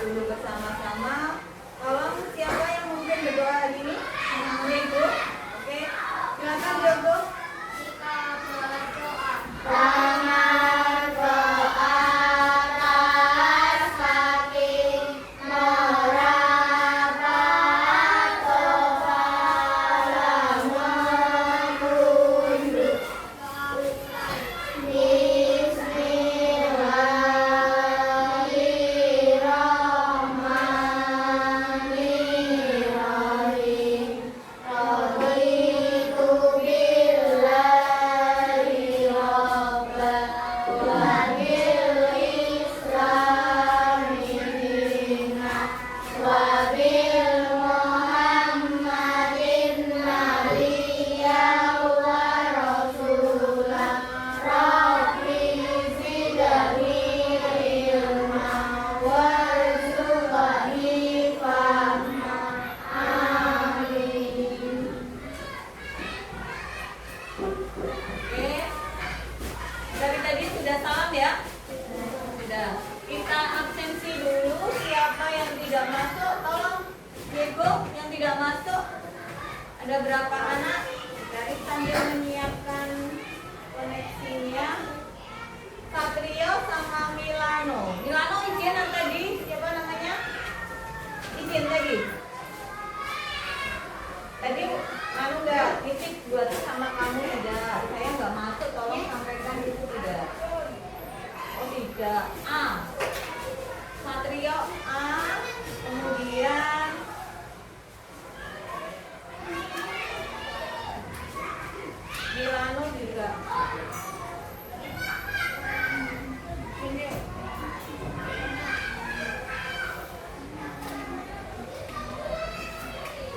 dulu bersama-sama. Tolong siapa yang mungkin berdoa hari ini? Namanya Ibu. Oke, silakan Ibu. Kita berdoa. Selamat atas saking merapat kepala menunduk. Bismillahirrahmanirrahim. Raditu billahi rabban wa bil islami dinan wa bil muhammadin nabiyyan wa rasulan. Rabbi zidni ilma warzuqni fahma. Amin. Oke. Dari tadi sudah salam ya? Sudah. Kita absensi dulu. Siapa yang tidak masuk? Tolong Ibu yang tidak masuk. Ada berapa anak? Dari sambil menyiapkan koneksinya. Satrio sama Milano. Milano izin yang tadi. Siapa namanya? Izin tadi. Tadi kamu nggak nitip buat sama kamu tidak? Saya nggak masuk, tolong sampaikan itu tidak. Oh tidak. A. Satrio A. Kemudian Milano juga. Ini.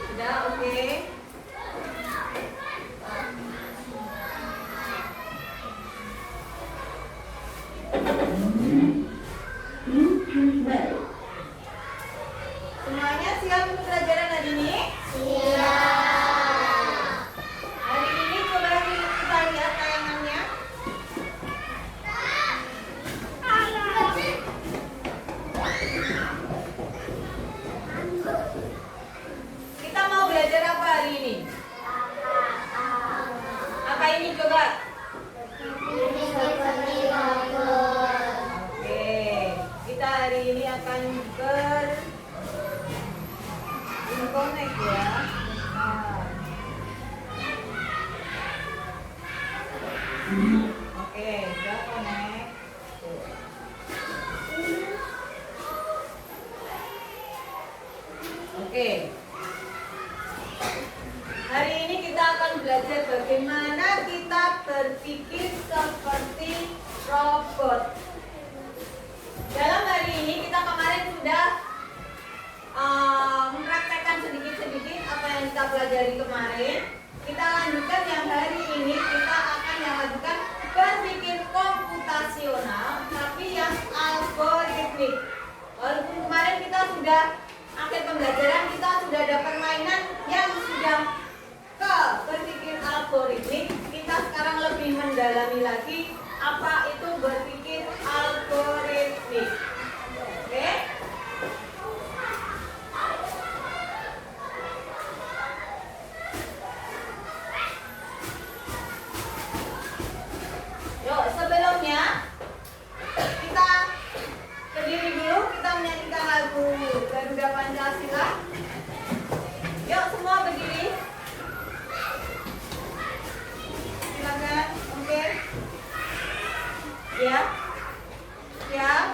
Sudah oke. Semuanya siap untuk pelajaran hari ini? Hari ini coba kita lihat tayangannya. Kita mau belajar apa hari ini? Apa ini coba? Oke, kita hari ini akan connect ya. Nah. Oke, sudah connect. Oke. Hari ini kita akan belajar bagaimana kita berpikir seperti robot. Dalam hari ini kita kemarin sudah mempraktekkan sedikit-sedikit apa yang kita pelajari kemarin. Kita lanjutkan yang hari ini kita akan yang lanjutkan berpikir komputasional tapi yang algoritmik. Walaupun kemarin kita sudah akhir pembelajaran kita sudah ada permainan yang sudah ke berpikir algoritmik. Kita sekarang lebih mendalami lagi apa itu berpikir algoritmik. Oke? Yuk, sebelumnya kita berdiri dulu, kita menyanyikan lagu Garuda Pancasila. Yuk, semua berdiri. Silakan, oke. Ya, ya.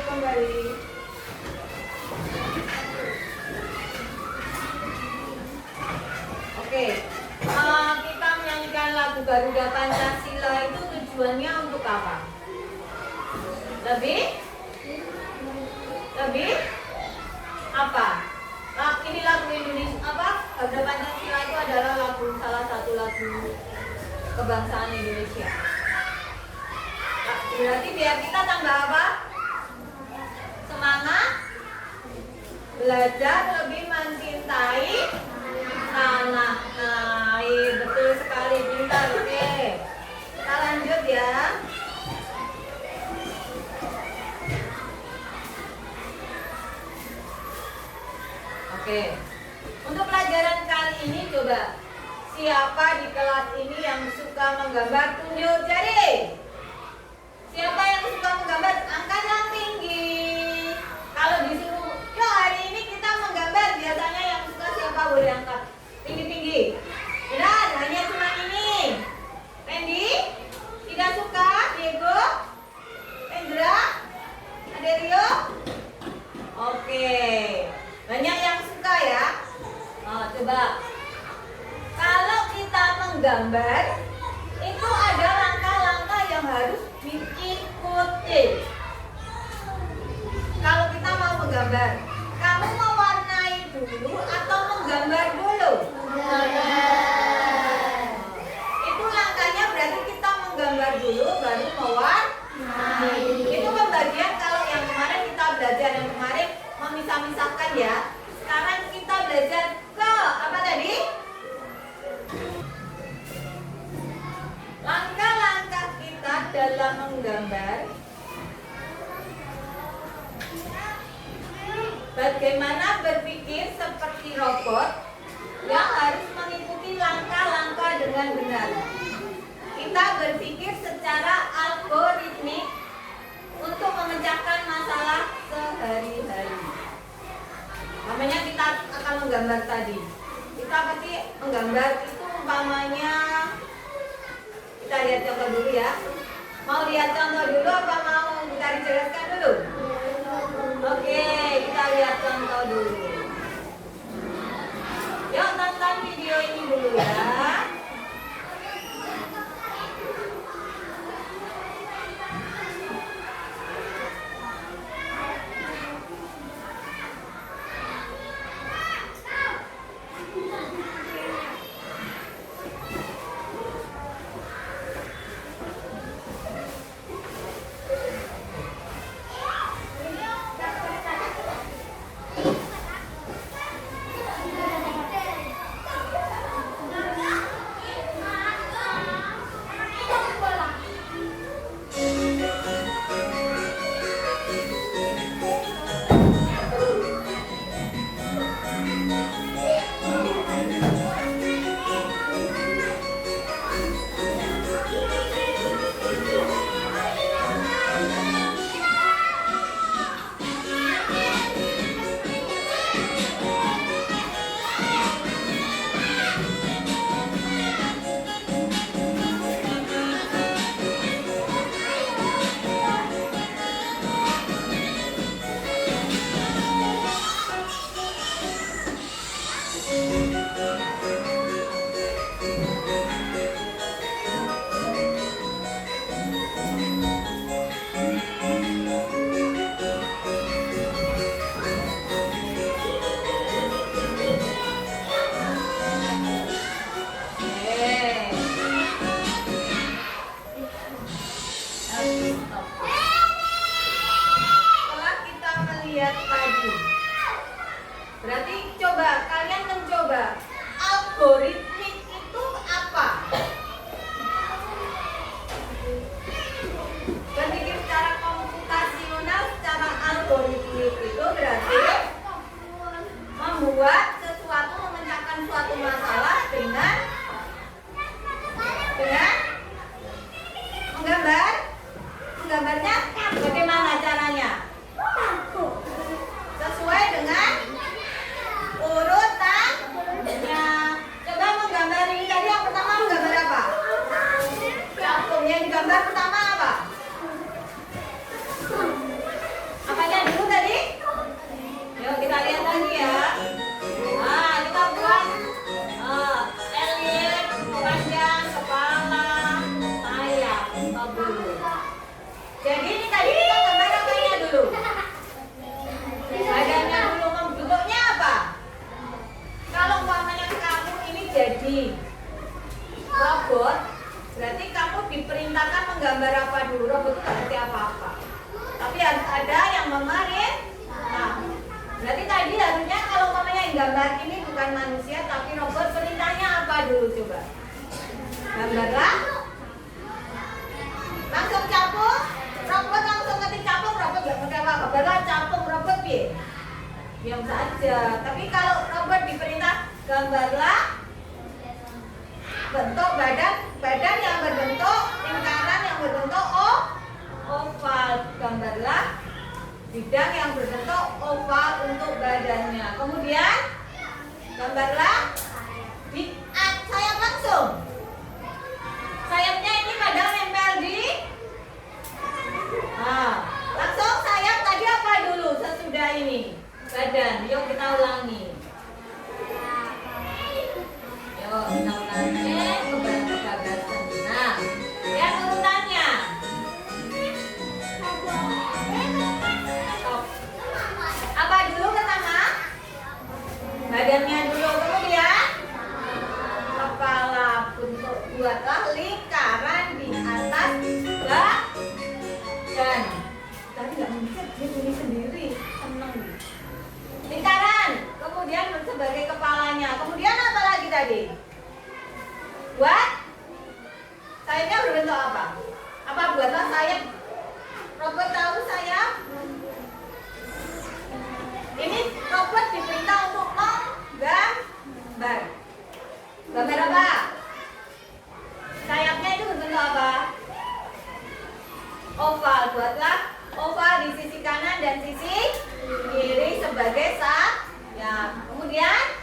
kembali. Oke, kita menyanyikan lagu Garuda Pancasila itu tujuannya untuk apa? Lebih apa? Ini lagu Indonesia apa? Garuda Pancasila itu adalah salah satu lagu kebangsaan Indonesia. Berarti biar kita tambah apa? Semangat belajar lebih mencintai tanah air. Betul sekali, pintar. Oke, kita lanjut ya. Oke, untuk pelajaran kali ini coba siapa di kelas ini yang suka menggambar? Tunjuk jari. Siapa yang suka menggambar? Angkat yang tinggi. Kalau disuruh, yuk hari ini kita menggambar, biasanya yang suka siapa boleh angkat tinggi-tinggi. Benar, hanya cuma ini. Randy, tidak suka? Diego, Indra, Aderio. Oke, banyak yang suka ya. Coba, kalau kita menggambar, itu ada langkah-langkah yang harus diikuti. Kalau kita mau menggambar, kamu mewarnai dulu atau menggambar dulu? Itu langkahnya berarti kita menggambar dulu baru mewarnai. Itu pembagian kalau yang kemarin kita belajar yang kemarin memisah-misahkan ya. Sekarang kita belajar ke apa tadi? Langkah-langkah kita dalam menggambar. Bagaimana berpikir seperti robot yang harus mengikuti langkah-langkah dengan benar. Kita berpikir secara algoritmik untuk memecahkan masalah sehari-hari. Namanya kita akan menggambar tadi. Kita pasti menggambar itu umpamanya. Kita lihat contoh dulu ya. Mau lihat contoh dulu apa mau kita dijelaskan dulu? Oke, kita lihat contoh dulu. Yuk tonton video ini dulu ya. Setelah kita melihat tadi, berarti coba kalian mencoba algoritmik itu apa? Berpikir secara komputasional, secara algoritmik itu berarti membuat sesuatu, memecahkan suatu masalah dengan menggambarnya bagaimana caranya? Sesuai dengan urutannya. Coba ada yang memerintah. Berarti tadi harusnya kalau umpamanya yang gambar ini bukan manusia tapi robot, perintahnya apa dulu coba? Gambarlah. Langsung capung, robot langsung ketik capung, robot nggak pakai apa? Gambarlah capung robot ya. Diam saja. Tapi kalau robot diperintah gambarlah bentuk badan yang berbentuk lingkaran yang berbentuk oval, gambarlah bidang yang berbentuk oval untuk badannya. Kemudian gambarlah sayap langsung. Sayapnya ini padahal nempel di langsung sayap tadi apa dulu sesudah ini? Badan. Yuk kita ulangi. Yuk kita ulangi kebablasan. Nah, lihat urutannya. Apa dulu pertama? Badannya dulu, kemudian kepala. Untuk buatlah lingkaran di atas badan. Tadi nggak mikir, dia tulis sendiri, seneng. Lingkaran, kemudian sebagai kepalanya. Kemudian apa lagi tadi? Buat sayapnya berbentuk apa? Apa buatlah sayap? Robot tahu sayap? Ini robot diperintah untuk menggambar. Gambar apa? Sayapnya itu berbentuk apa? Oval. Buatlah oval di sisi kanan dan sisi kiri sebagai sayap. Kemudian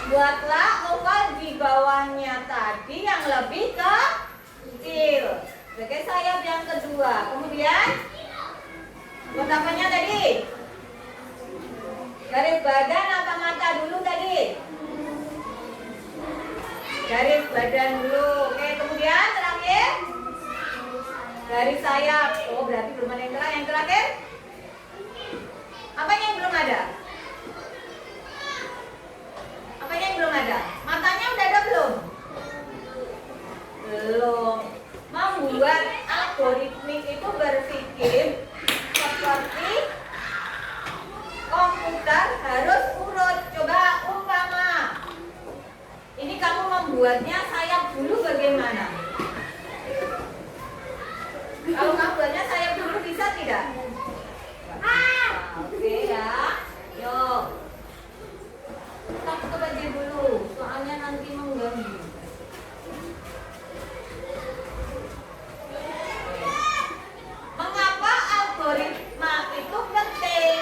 buatlah oval di bawahnya tadi yang lebih kecil sebagai sayap yang kedua. Kemudian buat apanya tadi? Garis badan apa mata dulu tadi? Garis badan dulu. Oke, kemudian terakhir garis sayap. Oh, berarti belum ada yang terakhir. Yang terakhir apanya yang belum ada? Apanya yang belum ada? Matanya udah ada belum? Belum. Membuat algoritmik itu berpikir seperti komputer harus urut. Coba umpama ini kamu membuatnya sayap dulu bagaimana? Kalau kamu buatnya sayap dulu bisa tidak? Oke ya. Yuk. Kita tutup aja dulu, soalnya nanti mengganggu. Mengapa algoritma itu penting?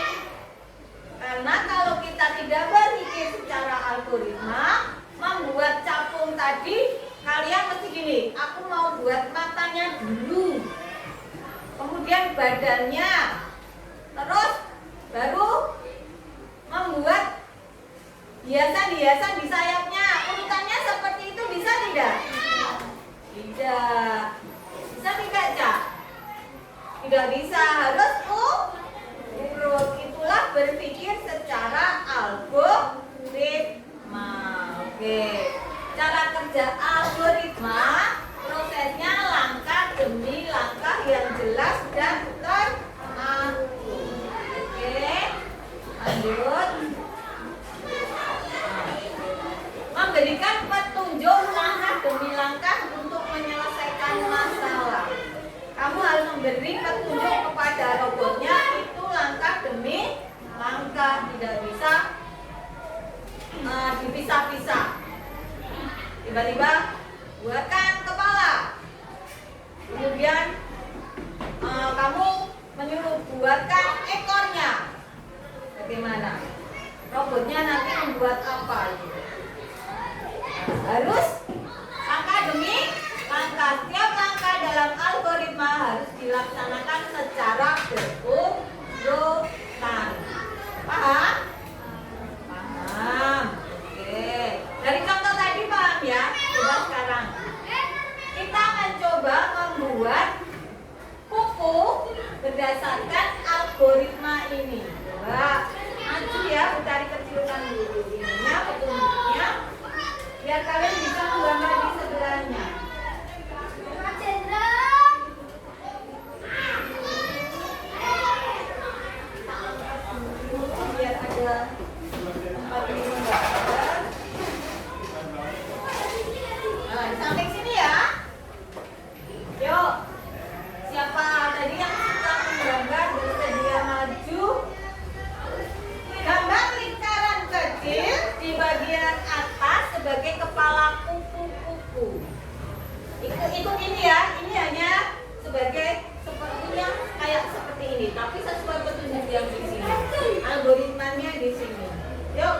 Karena kalau kita tidak berpikir secara algoritma, membuat capung tadi, kalian mesti gini, aku mau buat matanya dulu, kemudian badannya, terus baru membuat hiasan-hiasan di sayapnya. Urutannya seperti itu bisa tidak? Tidak. Bisa tidak, Cak? Tidak bisa, harus urut. Itulah berpikir secara algoritma. Oke. Cara kerja algoritma, prosesnya langkah demi langkah yang jelas dan teratur. Oke. Lanjut. Memberikan petunjuk langkah demi langkah untuk menyelesaikan masalah. Kamu harus memberi petunjuk kepada robotnya itu langkah demi langkah, tidak bisa dipisah-pisah. Tiba-tiba buatkan kepala, kemudian kamu menyuruh buatkan ekornya. Bagaimana? Robotnya nanti membuat apa? Harus langkah demi langkah. Setiap langkah dalam algoritma harus dilaksanakan secara berurutan. Paham? Paham. Oke. Dari contoh tadi paham ya? Coba sekarang kita mencoba membuat kuku berdasarkan algoritma ini. Coba maju ya, cari kecilkan dulu ininya, petunjuknya, biar kalian bisa menggambar di sebelahnya. sesuai petunjuk yang di sini. Algoritmanya di sini. Yuk.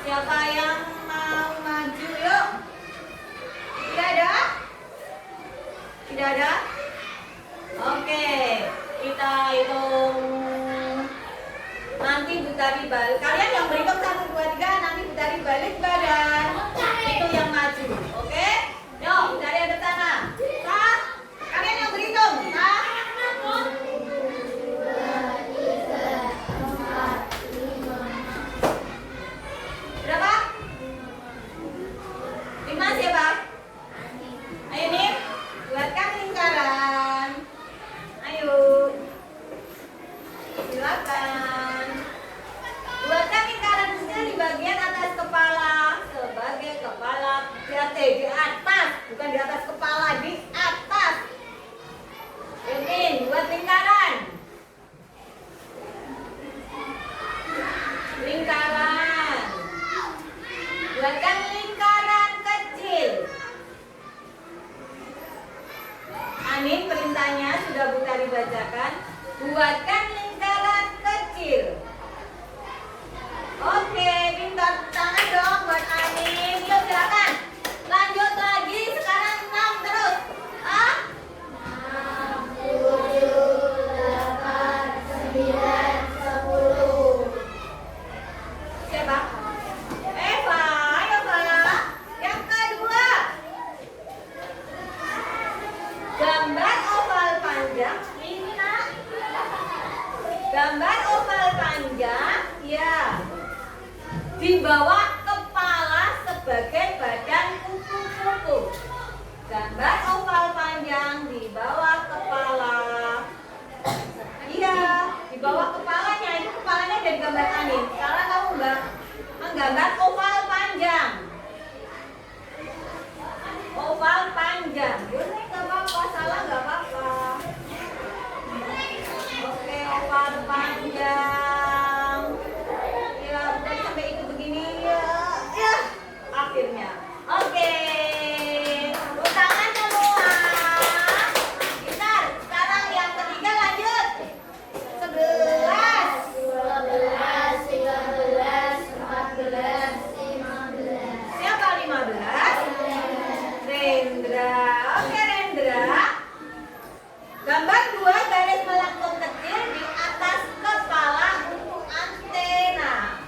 Siapa yang mau maju? Yuk. Tidak ada? Tidak ada? Oke, kita hitung. Nanti Butari balik. Kalian yang berhitung 1, 2, 3, nanti Butari balik badan. Itu yang maju. Oke? Yuk, Butari ada sana. Sah. Kalian yang berhitung. Sah. Berapa? 5 siapa? Ayo nih, buatkan lingkaran. Ayo. Silakan. Buatkan lingkaran kecil di bagian atas kepala sebagai kepala. Di atas, bukan di atas kepala, di atas. Ini buat lingkaran. Lingkaran. Buatkan lingkaran kecil. Anin, perintahnya sudah Butari bacakan. Buatkan lingkaran kecil. Oke, pintar tangan dong buat Anin. Yuk silakan. Lanjut lagi, sekarang 6 terus. Ah? 6, 7, 8, 9, 10. Siapa? Eva, ayo Eva. Yang kedua. Gambar oval panjang. Ini nak. Gambar oval panjang. Ya. Di bawah kepala sebagai badan kupu-kupu. Gambar oval panjang di bawah kepala. Iya, di bawah kepalanya. Itu kepalanya dari gambar Anin. Sekarang kamu menggambar oval panjang. Oval panjang. Boleh nggak apa-apa, salah nggak apa-apa. Oke, oval panjang. Ya, udah sampai itu begini ya. Ya, akhirnya. Oke. Tepuk tangan semua. Pintar. Sekarang yang ketiga lanjut. 11. 12, 13, 14, 15. Siapa 15? Rendra. Oke, Rendra. Gambar 2 garis melengkung kecil di atas kepala untuk antena.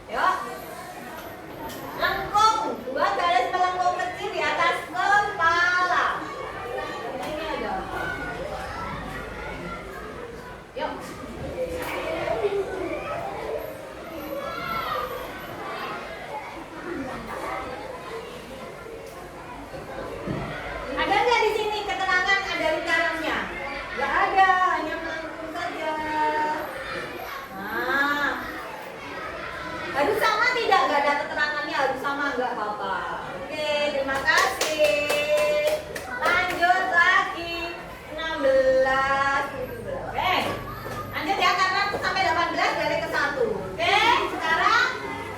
Yuk. Lengkung, 2 garis melengkung kecil di atas kepala. Ini aja. Yuk. Ada nggak di sini keterangan ada lingkarannya? Nggak ada, hanya melengkung saja. Nah, harus sama tidak? Nggak ada keterangannya, harus sama nggak apa-apa. Oke, terima kasih. Lanjut lagi 16, 17. Oke, lanjut ya karena sampai 18 balik ke 1. Oke, sekarang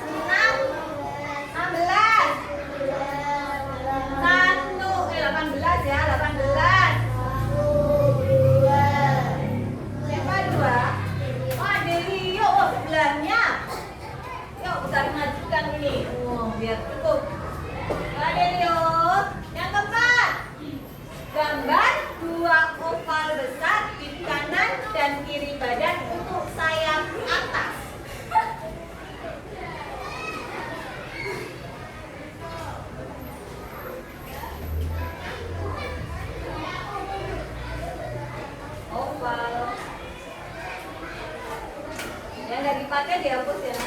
6, 16. 18 ya, 18. Siapa 2? Oh, ada Rio, oh sebelahnya. Yuk, kita majukan ini. Oh, biar cukup. Ada Rio. Yang keempat. Gambar 2 oval besar di kanan dan kiri badan untuk sayap atas. Oval. Yang nggak dipakai dihapus ya.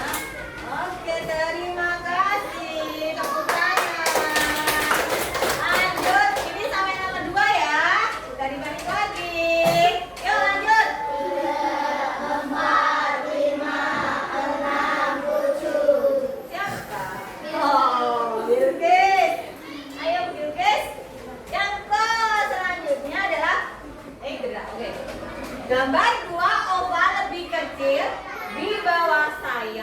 Oke, terima kasih. Tepuk tangan. Lanjut, ini sampai nomor 2 ya. Udah dibalik lagi. Yuk lanjut. 3, 4, 5, 6, 7. Siapa? Oh, Bilkis. Ayo Bilkis. Yang selanjutnya adalah gerak. Oke. Gambar 2 oval lebih kecil di bawah sayap.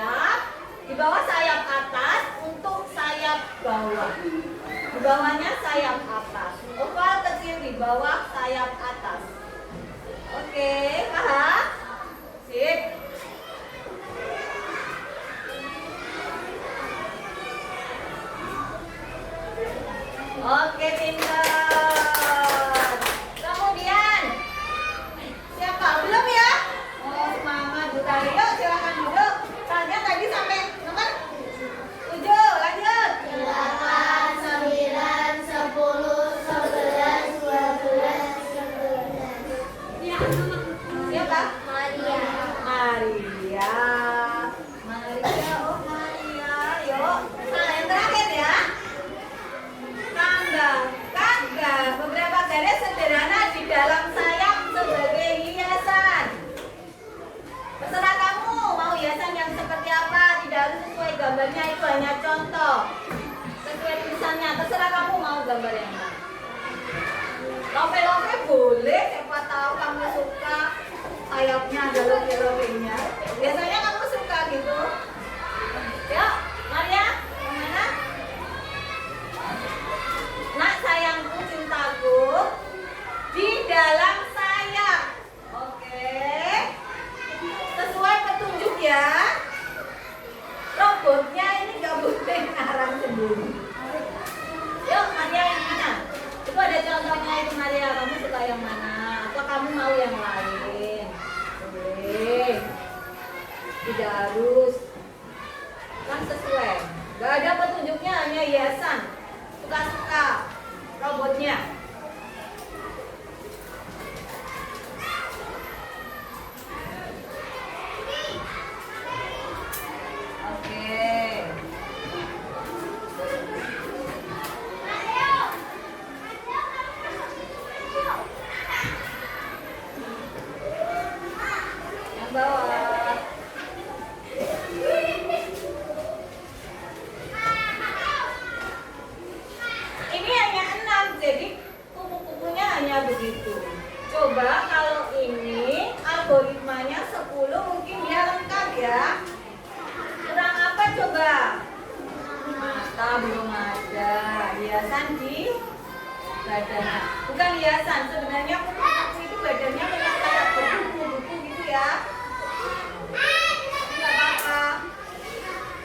Di bawahnya sayap atas. Oval kecil di bawah sayap atas. Oke, paham? Sip. Oke, pintar. Kemudian siapa? Belum ya? Oh, semangat Bu Tari. Yuk, silakan duduk. Kalian tadi sampai nomor 7. Lanjut. 8, 9, 10, 11, 12, 13. Siapa? Maria. Maria. Maria, oh Maria. Yuk. Nah, yang terakhir ya. Tambahkan beberapa garis sederhana di dalam sayap sebagai hiasan. Terserah kamu mau hiasan yang seperti apa, tidak harus sesuai gambarnya, itu hanya contoh. Sesuai tulisannya, terserah kamu mau gambar yang mana. Lope-lope boleh, siapa tahu kamu suka sayapnya ada lope-lopenya. Biasanya kamu suka gitu. Yuk, Maria, kemana? Nak sayangku, cintaku, di dalam sayap. Oke. Sesuai petunjuk ya. Robotnya ini nggak boleh ngarang sendiri. Yuk, Maria yang mana? Itu ada contohnya itu Maria. Kamu suka yang mana? Atau kamu mau yang lain? Boleh. Tidak harus. Kan sesuai. Gak ada petunjuknya, hanya hiasan. Suka-suka robotnya. Oke. Yang bawah. Ini hanya 6, jadi kupu-kupunya hanya begitu. Coba kalau ini algoritmanya 10, mungkin dia lengkap ya. Kurang apa coba? Mata belum ada. Hiasan di badannya. Bukan hiasan, sebenarnya kupu-kupu itu badannya memang kayak buku-buku gitu ya. Tidak apa-apa.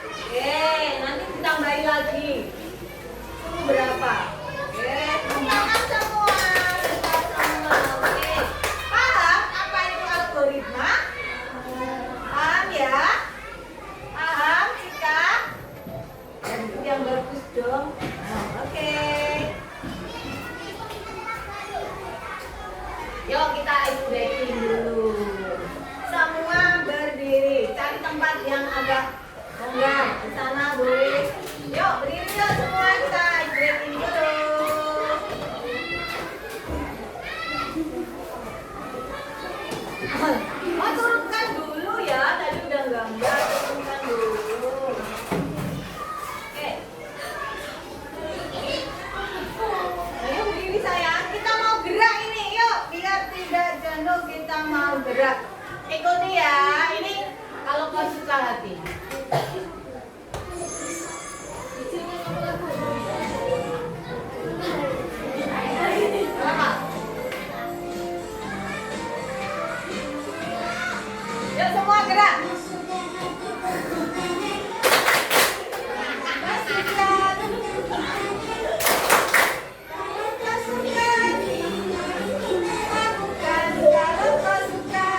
Oke, nanti ditambahin lagi. Berapa? Oke, semangat semua. Semangat semua. Oke. Paham apa itu algoritma? Paham ya? Paham, Cika? Dan itu yang bagus dong. Nah, oke. Yuk kita ice breaking dulu. Semua berdiri. Cari tempat yang agak longgar. Di sana boleh. Yuk berdiri yuk semua, kita ice breaking dulu. Oh, turunkan dulu ya. Tadi udah gambar. Turunkan dulu. Oke. Ayo berdiri sayang. Kita mau gerak ini. Yuk biar tidak jenuh, kita mau gerak. Ikuti ya. Ini kalau kau suka hati. Apa? Yuk semua gerak. Kalau kau suka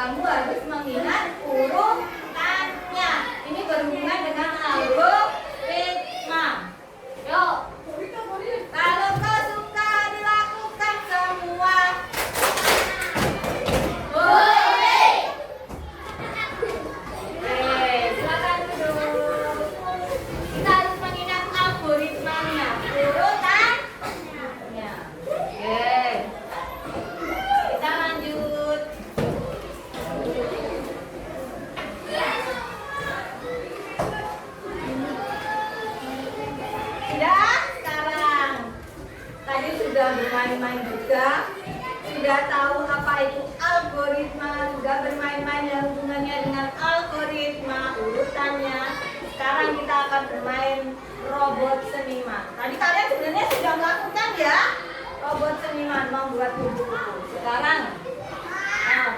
kamu harus mengingat urutannya. Ini berhubungan dengan algoritma. Yuk. Kalau kau suka dilakukan semua, boleh. Oke, silakan duduk. Kita harus mengingat algoritmanya, urutannya. Oke. Kita lanjut. Sudah sekarang. Tadi sudah bermain-main juga. Sudah tahu apa itu algoritma, sudah bermain-main yang hubungannya dengan algoritma, urutannya. Sekarang kita akan bermain robot seniman. Tadi kalian sebenarnya sudah melakukan ya, robot seniman membuat kupu-kupu. Sekarang,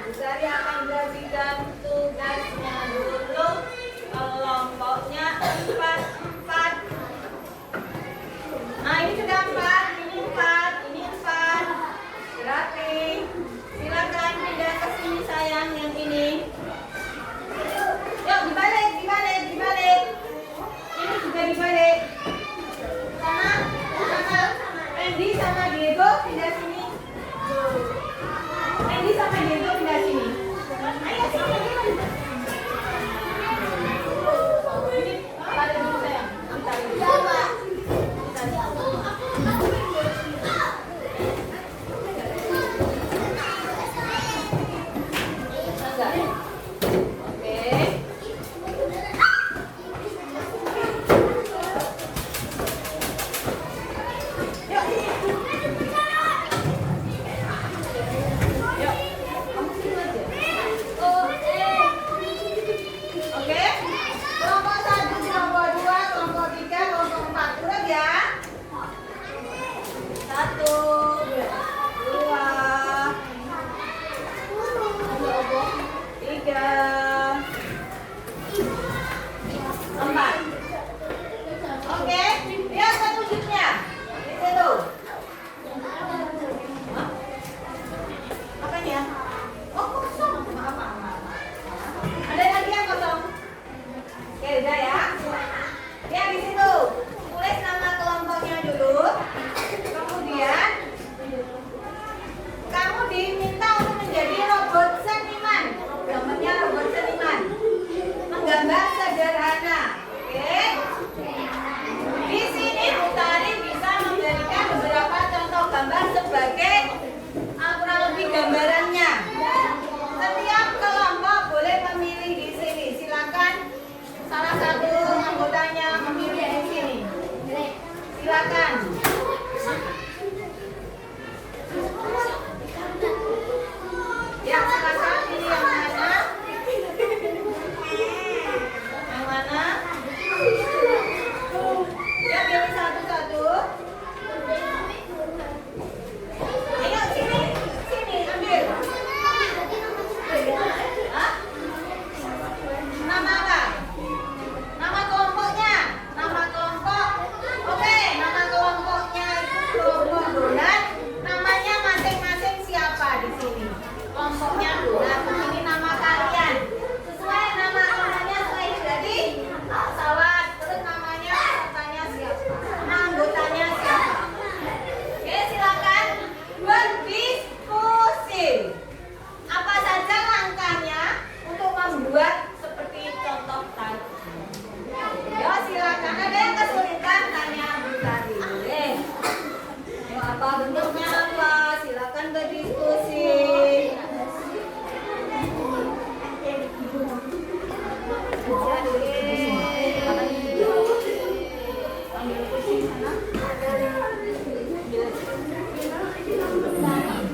Bu Sari akan berikan tugasnya dulu. Kelompoknya 4. Nah, ini sudah 4, ini 4, ini 4. Berarti silakan pindah ke sini sayang yang ini. Yuk dibalik. Ini juga dibalik. Sama Andy sama Diego pindah sini. Andy sama Diego pindah sini. Ayo sini. Ini balik dulu sayang.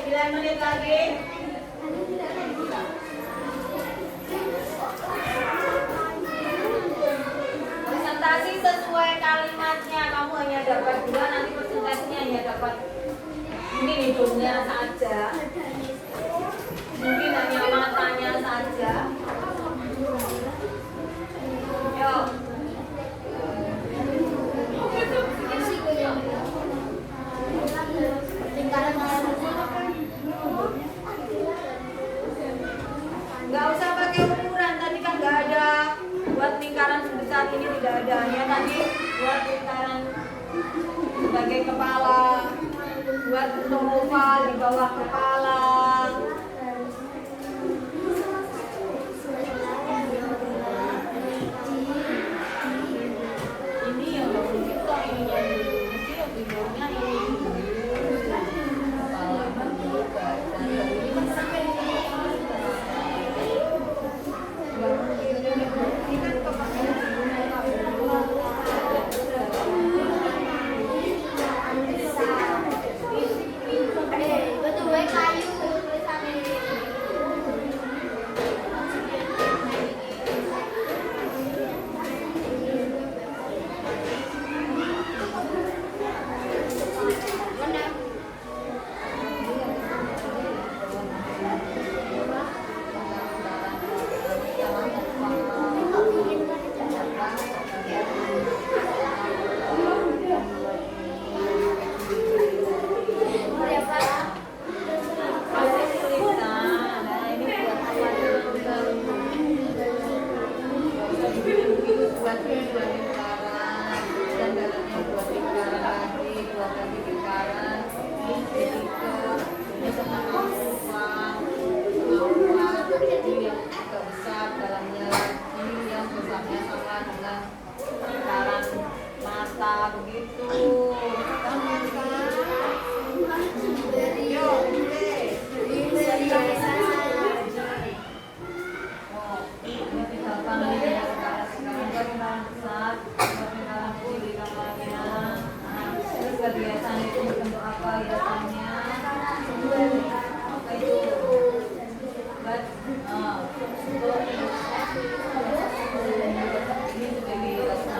9 menit lagi. Presentasi sesuai kalimatnya. Kamu hanya dapat 2, nanti presentasinya hanya dapat mungkin hidungnya saja. Mungkin hanya matanya saja. Yuk. Nggak usah pakai ukuran, tadi kan nggak ada buat lingkaran sebesar ini, tidak ada. Ya tadi buat lingkaran sebagai kepala, buat bentuk oval di bawah kepala. Ini yang bagus itu ininya dulu, nanti yang videonya ini. Kebiasaan itu bentuk apa biasanya? Apa itu? Ini sebagai biasanya.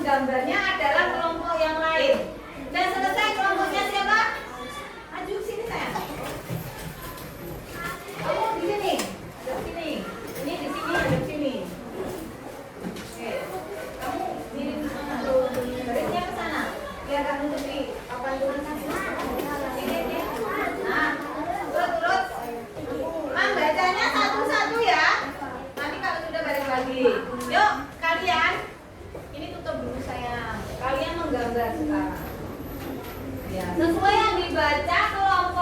Gambarnya adalah kelompok yang lain. Dan selesai kelompoknya siapa? Maju sini sayang. Kamu di sini, ada di sini. Ini di sini, ada di sini. Oke. Kamu miring ke sana. Barisnya ke sana. Biar kamu lebih apa turun sana. Ini. Nah, turut. Mam bacanya satu-satu ya. Nanti kalau sudah balik lagi. Yuk, kalian. Ini tutup dulu sayang. Kalian menggambar sekarang. Ya, sesuai yang dibaca kelompok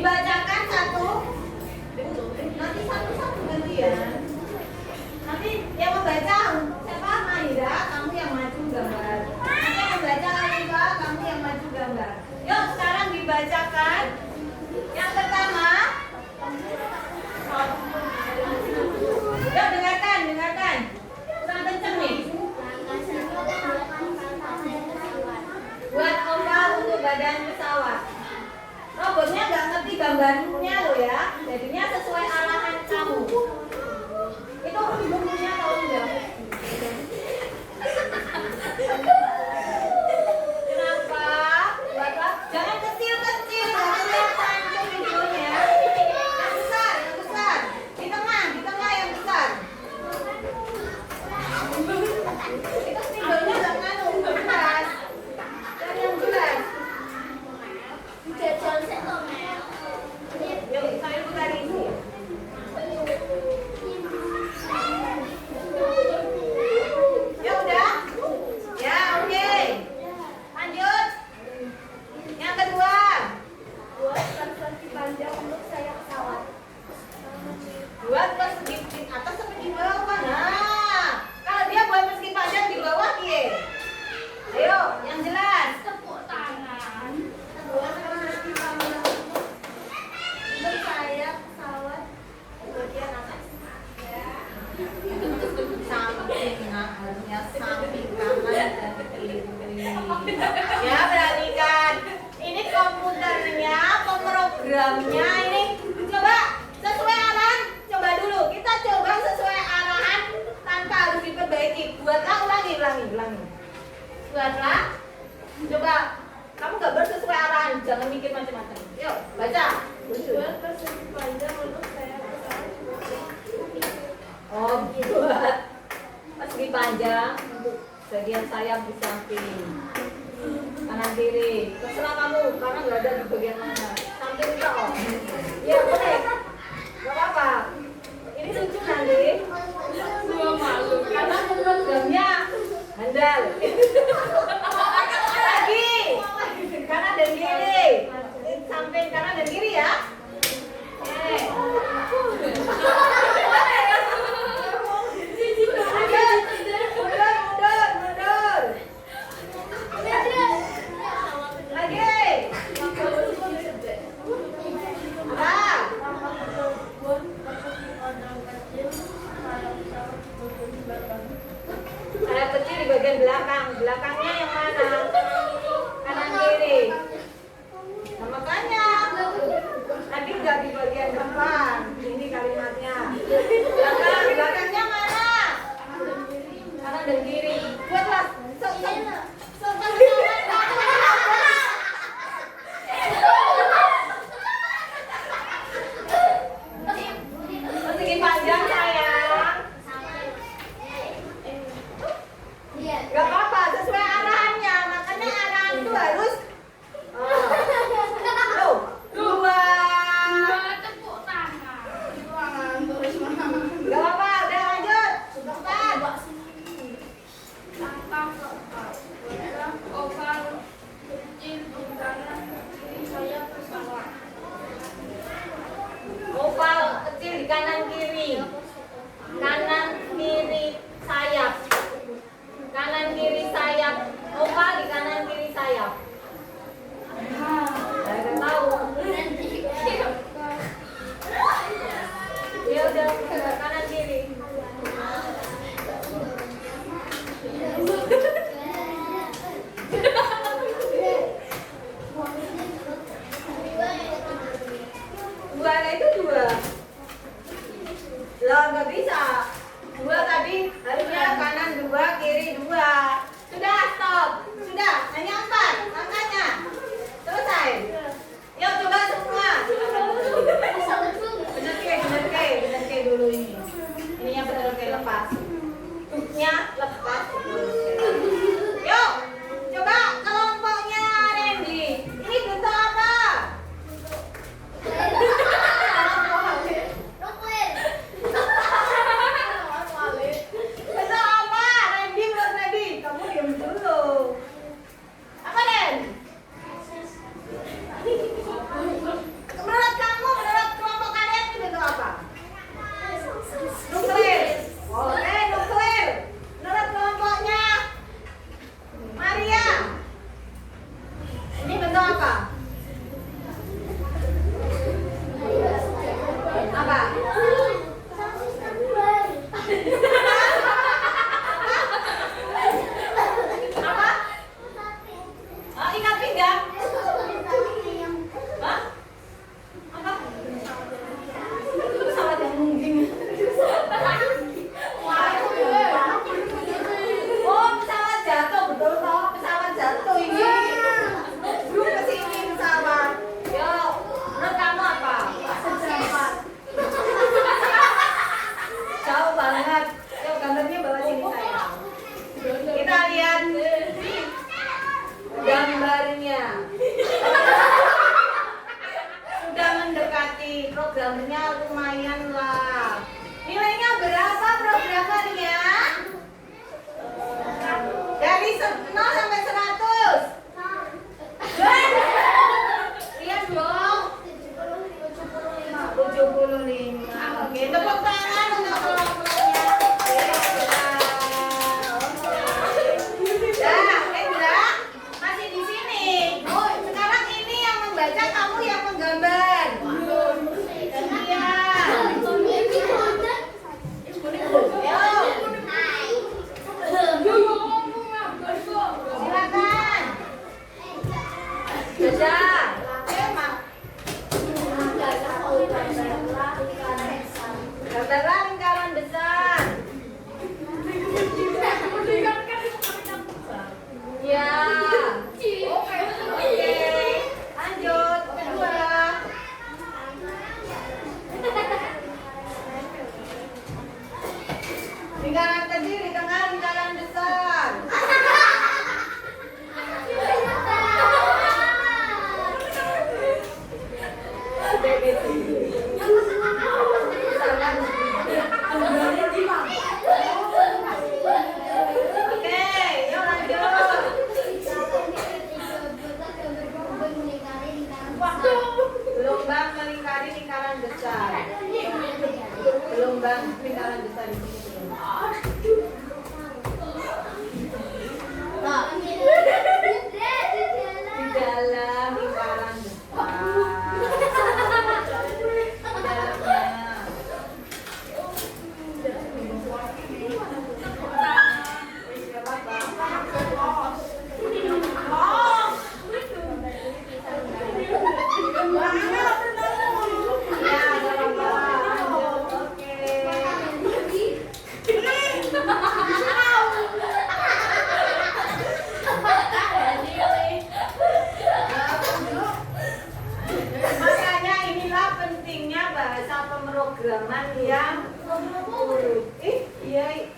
Dibacakan satu. Nanti satu-satu gantian. Nanti yang membaca siapa? Mahira, kamu yang maju gambar. Nanti yang membaca Alika, kamu yang maju gambar. Yuk sekarang dibacakan. Yang pertama. Yuk dengarkan. Kurang kenceng nih. Buat oval untuk badan pesawat. Robotnya nggak ngerti gambarnya lo ya. Jadinya sesuai arahan kamu. Itu bukunya kalau enggak. Kenapa? Buatlah. Jangan kecil-kecil. Nggak kelihatan tuh videonya. Yang besar. Di tengah yang besar. Itu videonya nggak nganu, nggak jelas. Dan yang jelas. Yuk, saya putar ini. Ya udah? Ya, oke. Lanjut. Yang kedua. Buat persegi panjang untuk sayap pesawat. Buat persegi atas sampai di bawah. Nah, kalau dia buat persegi panjang di bawah kie. Ayo, yang jelas. Tepuk tangan. Buat persegi panjang untuk sayap pesawat bagian atas. Samping kanan dan kiri. Ya, perhatikan. Ini komputernya, pemrogramnya ini. Coba sesuai arahan. Coba dulu. Kita coba sesuai arahan tanpa harus diperbaiki. Buatlah, ulangi. Buatlah. Coba. Kamu gambar sesuai arahan. Jangan mikir macam-macam. Yuk, baca. Buat persegi panjang untuk sayap pesawat. Oh, buat persegi panjang untuk bagian sayap di samping kanan kiri. Terserah kamu karena nggak ada di bagian mana. Samping itu oh. Iya boleh. Gak apa-apa. Ini lucu nanti. Gua malu. Karena programnya handal. Lagi. Kanan dan kiri. Samping kanan dan kiri ya. Oke. Mundur. Lagi. Apa? Sayap kecil di bagian belakang. Belakangnya yang mana? Kanan kiri. Nah, makanya tadi nggak di bagian depan. Ini kalimatnya. Belakangnya mana? Kanan dan kiri. Buatlah. Persegi panjang sayang. Gak apa-apa, sesuai arahannya. Makanya arahan itu harus dua. Tepuk tangan. Gak apa-apa, udah lanjut. Cepat. Langkah keempat. Buatlah oval kecil di kanan kiri sayap pesawat. Oval kecil di kanan kiri. Kanan kiri sayap. Kanan kiri sayap. Oval di kanan kiri sayap. Nggak tahu. Ya udah, kanan kiri. Dua itu dua. Lah nggak bisa. Dua tadi harusnya kanan dua, kiri dua. Sudah stop. Sudah hanya empat. 0 sampai 100. Lihat dong. 75. Oke, tepuk tangan untuk kelompoknya. Enggak, masih di sini. Sekarang ini yang membaca, kamu yang menggambar. Silakan. Dadah. Gambarlah lingkaran besar. Ya. Oke. Lanjut. Kedua. Lingkaran kecil di tengah lingkaran besar. Oke, yuk lanjut. Gelombang melingkari lingkaran besar. Gelombang lingkaran besar di sini. Di dalam lingkaran besar. Makanya inilah pentingnya bahasa pemrograman yang urut. Iya.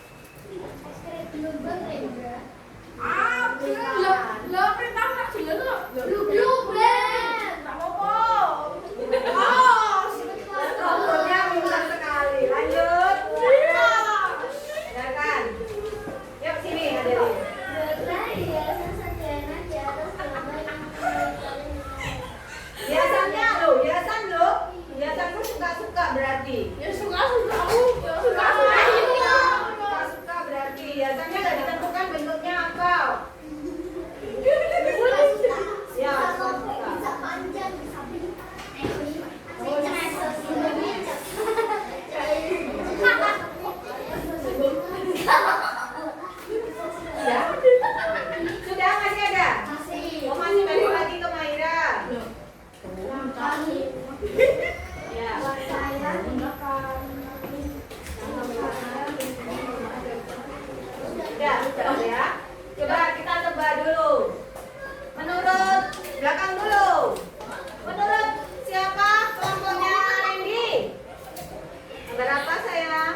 Robotnya pintar sekali. Lanjut. Silakan. Yuk sini hadirin. Hiasanku suka-suka berarti. Suka-suka berarti. Hiasannya nggak ditentukan bentuknya apa. Ya, suka-suka. Ya. Sudah masih ada? Oh, masih balik lagi ke Maira. Ya. Sudah ya. Coba kita tebak dulu. Menurut belakang dulu. Menurut siapa kelompoknya Randy? Berapa sayang?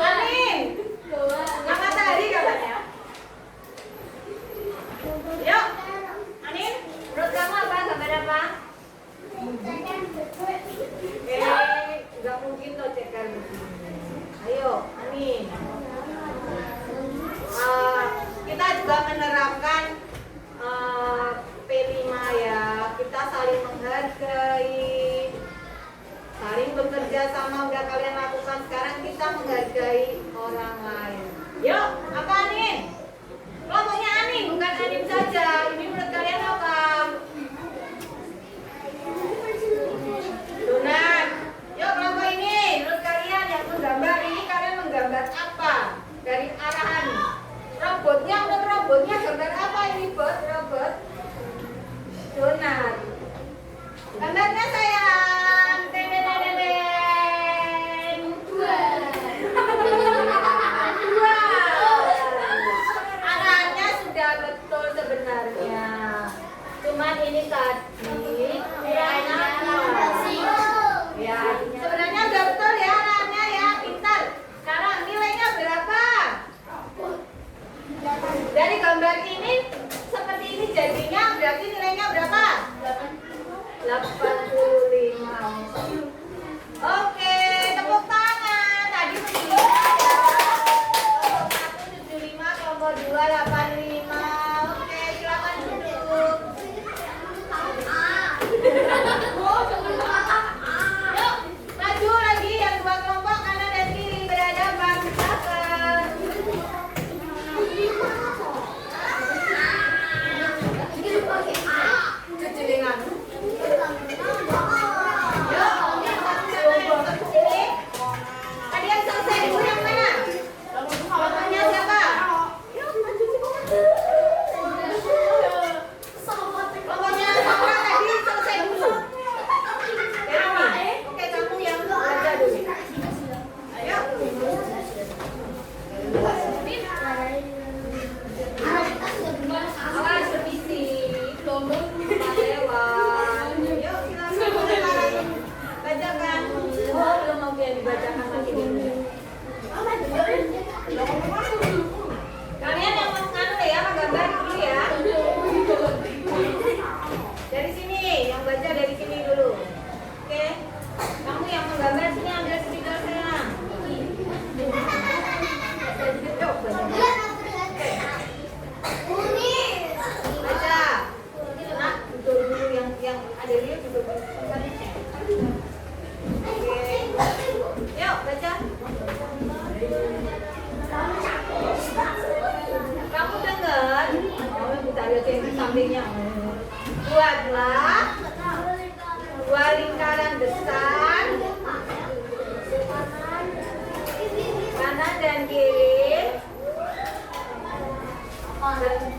Amin. Yang matahari katanya. Yuk. Anin, menurut kamu apa? Gambar apa? Nggak mungkin tuh ceker. Ayo, Anin. Kita juga menerapkan P5 ya. Kita saling menghargai, saling bekerja sama. Udah kalian lakukan, sekarang kita menghargai orang lain. Yuk, apa Anin? Kelompoknya Anin, bukan Anin saja. Ini menurut kalian apa? Donat. Yuk kelompok ini, menurut kalian yang menggambar ini, kalian menggambar apa? Dari arahan robotnya, menurut robotnya gambar apa ini buat robot? Donat. Gambarnya sayang. Wow. Baca. Nak, duduk dulu yang ada dia duduk dulu. Oke. Yuk, baca. Kamu dengar? Oh, kita lihat yang di sampingnya. Buatlah dua lingkaran besar, kanan dan kiri,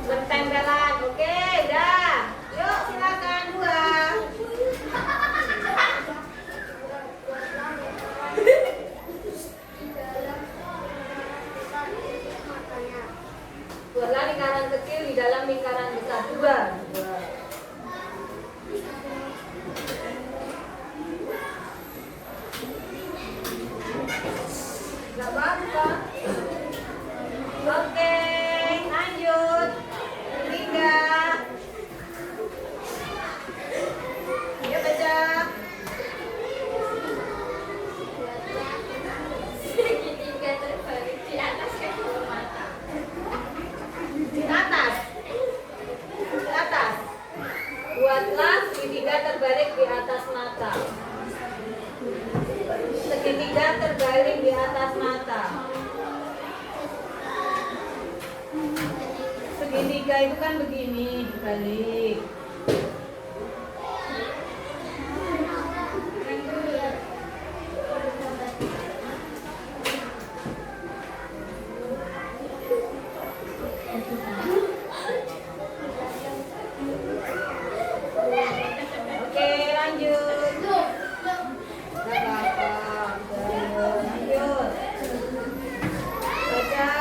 bertempelan. Oke, dah. Yuk, silakan buat. Buatlah lingkaran kecil di dalam lingkaran besar. Dua. Gak apa-apa. Oke, lanjut. Tiga. Ya, baca. Segitiga terbalik di atas kedua mata. Di atas. Di atas. Buatlah segitiga terbalik di atas mata. Segitiga terbalik di atas mata. Segitiga itu kan begini, dibalik. Oke, lanjut. Gak apa-apa. Lanjut. Baca.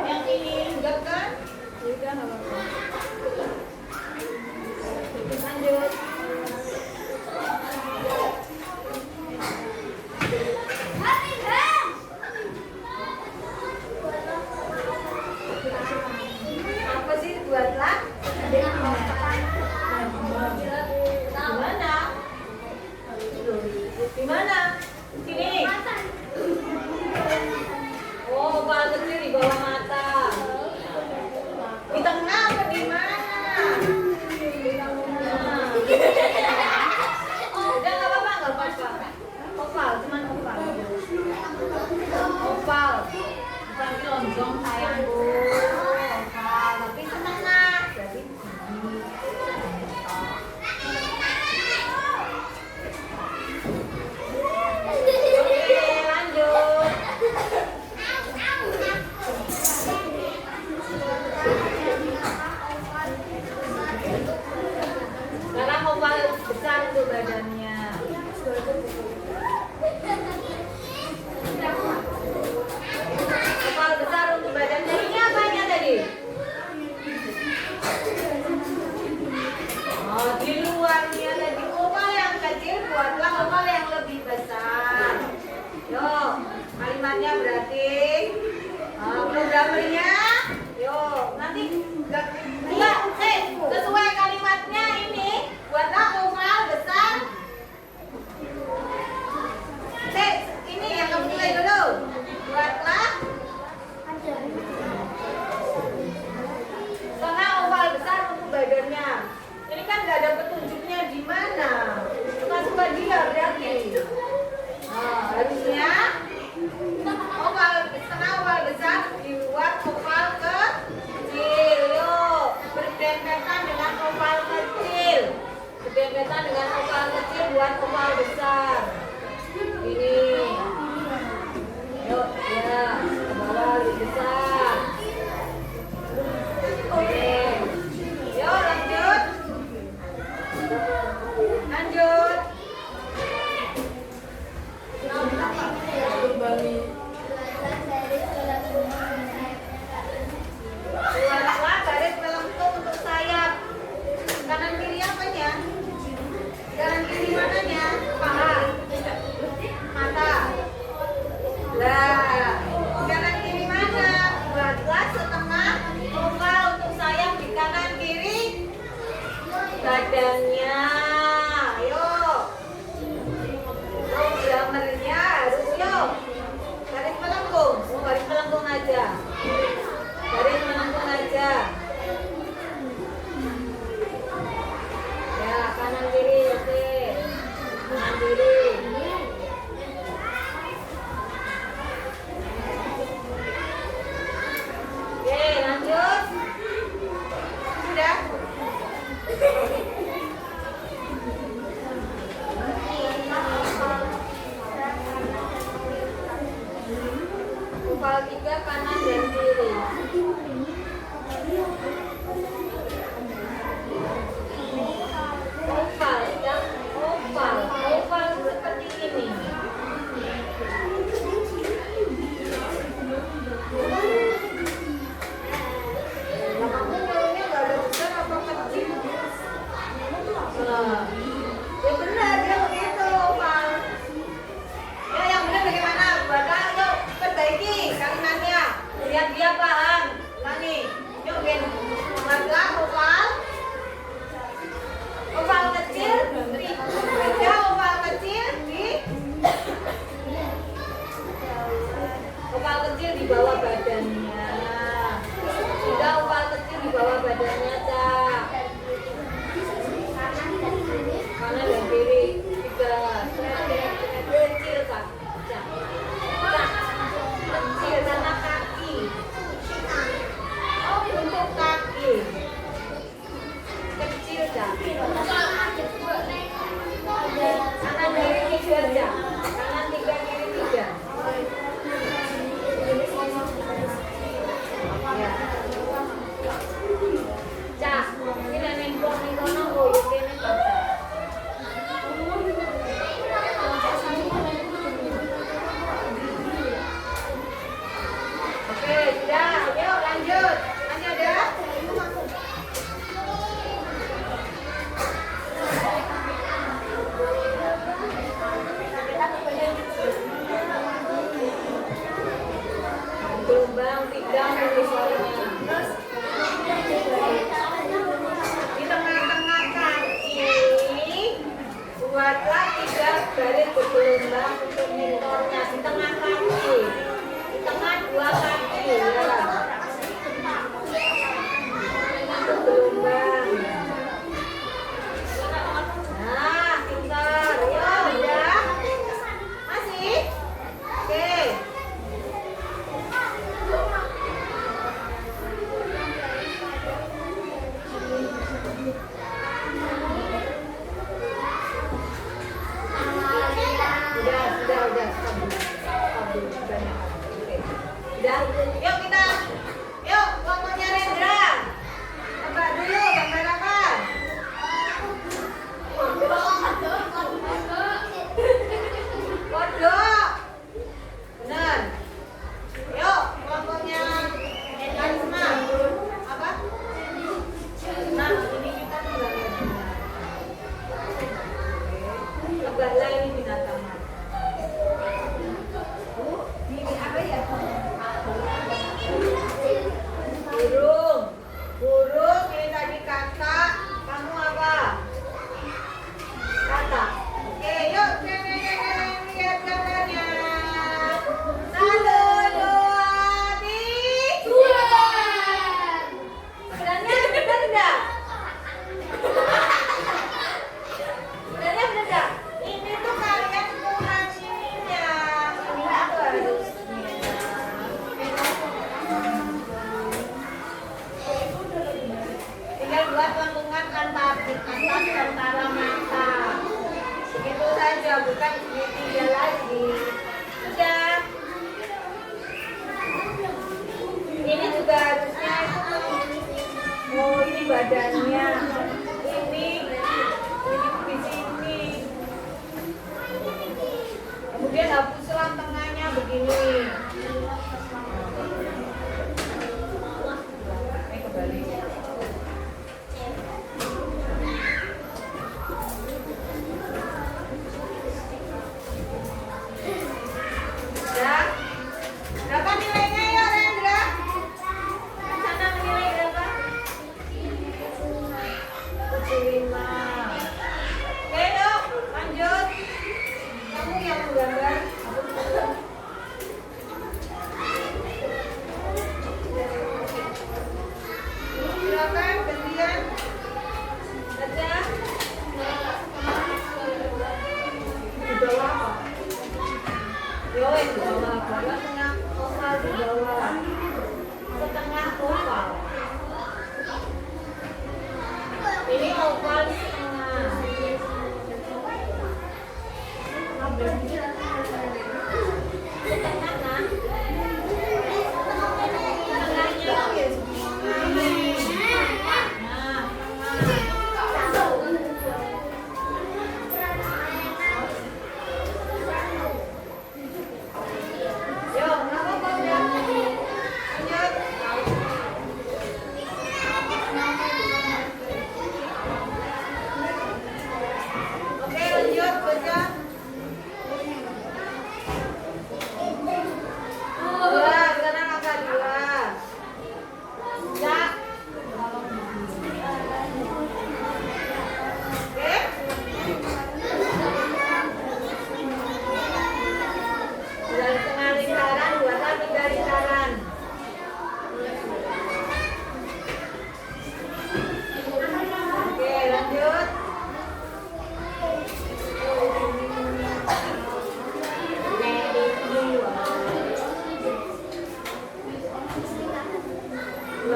Yang ini enggak kan? Udah, nggak apa-apa. Lanjut. Apa sih buatlah? Gimana? Gimana? Sini. Oh, oval kecil di bawah mata. Di tengah apa di mana? Di tengah. Udah nggak apa-apa, nggak apa-apa. Oval, cuman oval. Oval. Bukan lonjong sayangku. Oval, tapi setengah. Jadi gini. Oke, lanjut. Sekarang oval besar untuk badannya. Oval besar untuk badannya. Ini apanya tadi? Oh, di luarnya tadi oval yang kecil, buatlah oval yang lebih besar. Yuk, kalimatnya berarti programmernya. Yuk, nanti sesuai kalimatnya ini. Buatlah oval besar. Ini yang kamu mulai dulu. Buatlah setengah oval besar untuk badannya. Ini kan nggak ada petunjuknya di mana. Bukan suka dia berarti. Nah, harusnya setengah oval besar dibuat oval kecil. Yuk, berdempetan dengan oval kecil. Berdempetan dengan oval kecil buat oval besar. Ini. Yuk, ya, ke bawah lebih besar. Oke. Yuk, lanjut. Lanjut. Buatlah garis melengkung untuk sayap. Kanan kiri apanya? Kanan kiri mananya? Paha. Mata. Lah. oval 3 kanan dan kiri. Oval dan oval. Oval seperti ini. Nah, kamu maunya nggak ada besar apa kecil? Nah, ya benar dia begitu, oval. Ya yang benar bagaimana? Buatlah, yuk perbaiki kalimatnya. Biar dia paham. Nah nih, yuk Gen. Buatlah oval. Oval kecil, ada oval kecil di oval kecil di bawah badannya. Sudah oval kecil di bawah badannya, Cak. Kanan dan kiri tiga. Kecil, Cak. Cak. Cak. Kecil karena kaki. Oh, untuk kaki. Kecil, Cak. Kanan kiri tiga, Cak. Kanan tiga, kiri tiga. Ya. Cak, ini nenek buang di kono, oh, yuk ini baca. Oke, sudah. Yuk lanjut. Lanjut ya. Gelombang tiga misalnya. Di tengah-tengah kaki buatlah tiga garis bergelombang untuk mentornya di tengah kaki. Di tengah dua kaki ya. Bergelombang. Nah, pintar. Ya udah. Masih? Oke. Udah. Udah. Yuk kita. Yuk, kelompoknya Rendra. Tebak dulu gambar apa? Kodok. Benar. Yuk, kelompoknya Karisma. Apa? Nah, ini kita tebak. Tebaklah ini binatang. Ini apa ya? Burung. Burung, ini tadi kata. Kamu apa? Kata. Oke, yuk. Lihat gambarnya. 1, 2, 3. Sebenarnya benar enggak? Sebenarnya benar enggak? Ini tuh kalian kurang ininya. Ini tuh harusnya. Tinggal buat lengkungan antara mata. Begitu saja, bukan segitiga lagi. Sudah. Ini juga harusnya itu. Oh, ini badannya. Ini di sini. Kemudian hapuslah tengahnya begini. Ini kembali. Ya. Berapa nilainya ya, Rendra? Sana menilai berapa?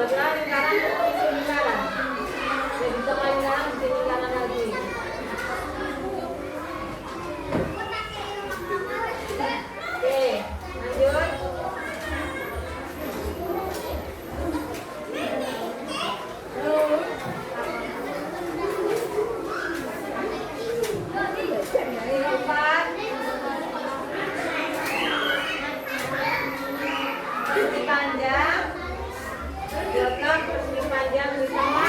buatlah lingkaran untuk isi lingkaran. Jadi tengah lingkaran, isi lingkaran lagi. Oke, lanjut. Empat. Persegi panjang. Belakang persegi panjang di tengah.